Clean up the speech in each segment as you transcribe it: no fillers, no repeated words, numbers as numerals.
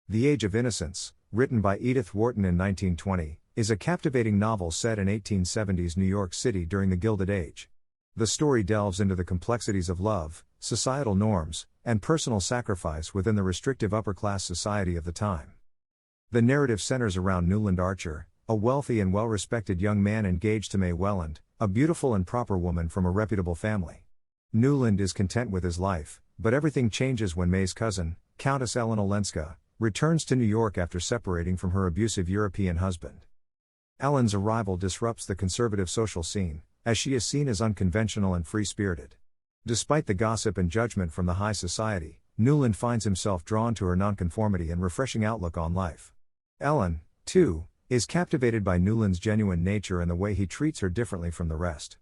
The Age of Innocence, written by Edith Warton in 1920, is a captivating novel set in 1870s New York City during the Gilded Age. The story delves into the complexities of love, societal norms, and personal sacrifice within the restrictive upper-class society of the time. The narrative centers around Newland Archer, a wealthy and well-respected young man engaged to May Welland, a beautiful and proper woman from a reputable family. Newland is content with his life, but everything changes when May's cousin, Countess Ellen Olenska, returns to New York after separating from her abusive European husband. Ellen's arrival disrupts the conservative social scene, as she is seen as unconventional and free-spirited. Despite the gossip and judgment from the high society, Newland finds himself drawn to her nonconformity and refreshing outlook on life. Ellen, too, is captivated by Newland's genuine nature and the way he treats her differently from the rest.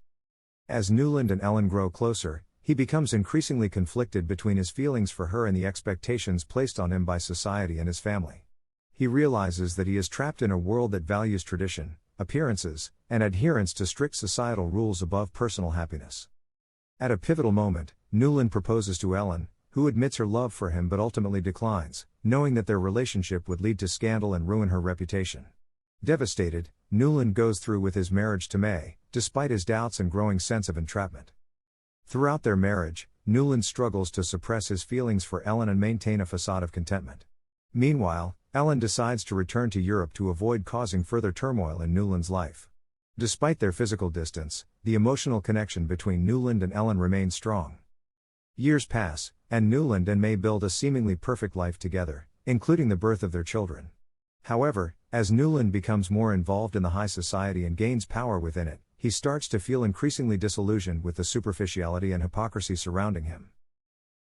As Newland and Ellen grow closer, he becomes increasingly conflicted between his feelings for her and the expectations placed on him by society and his family. He realizes that he is trapped in a world that values tradition, appearances, and adherence to strict societal rules above personal happiness. At a pivotal moment, Newland proposes to Ellen, who admits her love for him but ultimately declines, knowing that their relationship would lead to scandal and ruin her reputation. Devastated, Newland goes through with his marriage to May, despite his doubts and growing sense of entrapment. Throughout their marriage, Newland struggles to suppress his feelings for Ellen and maintain a facade of contentment. Meanwhile, Ellen decides to return to Europe to avoid causing further turmoil in Newland's life. Despite their physical distance, the emotional connection between Newland and Ellen remains strong. Years pass, and Newland and May build a seemingly perfect life together, including the birth of their children. However, as Newland becomes more involved in the high society and gains power within it, he starts to feel increasingly disillusioned with the superficiality and hypocrisy surrounding him.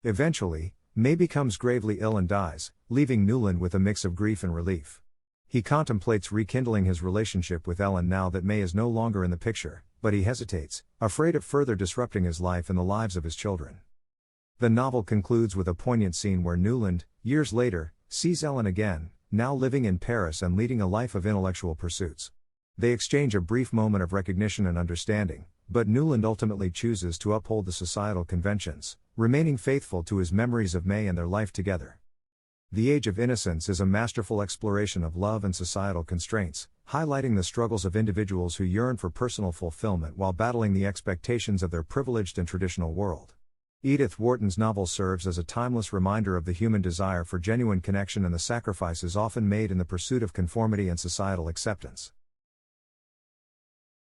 Eventually, May becomes gravely ill and dies, leaving Newland with a mix of grief and relief. He contemplates rekindling his relationship with Ellen now that May is no longer in the picture, but he hesitates, afraid of further disrupting his life and the lives of his children. The novel concludes with a poignant scene where Newland, years later, sees Ellen again, now living in Paris and leading a life of intellectual pursuits. They exchange a brief moment of recognition and understanding, but Newland ultimately chooses to uphold the societal conventions, remaining faithful to his memories of May and their life together. The Age of Innocence is a masterful exploration of love and societal constraints, highlighting the struggles of individuals who yearn for personal fulfillment while battling the expectations of their privileged and traditional world. Edith Warton's novel serves as a timeless reminder of the human desire for genuine connection and the sacrifices often made in the pursuit of conformity and societal acceptance.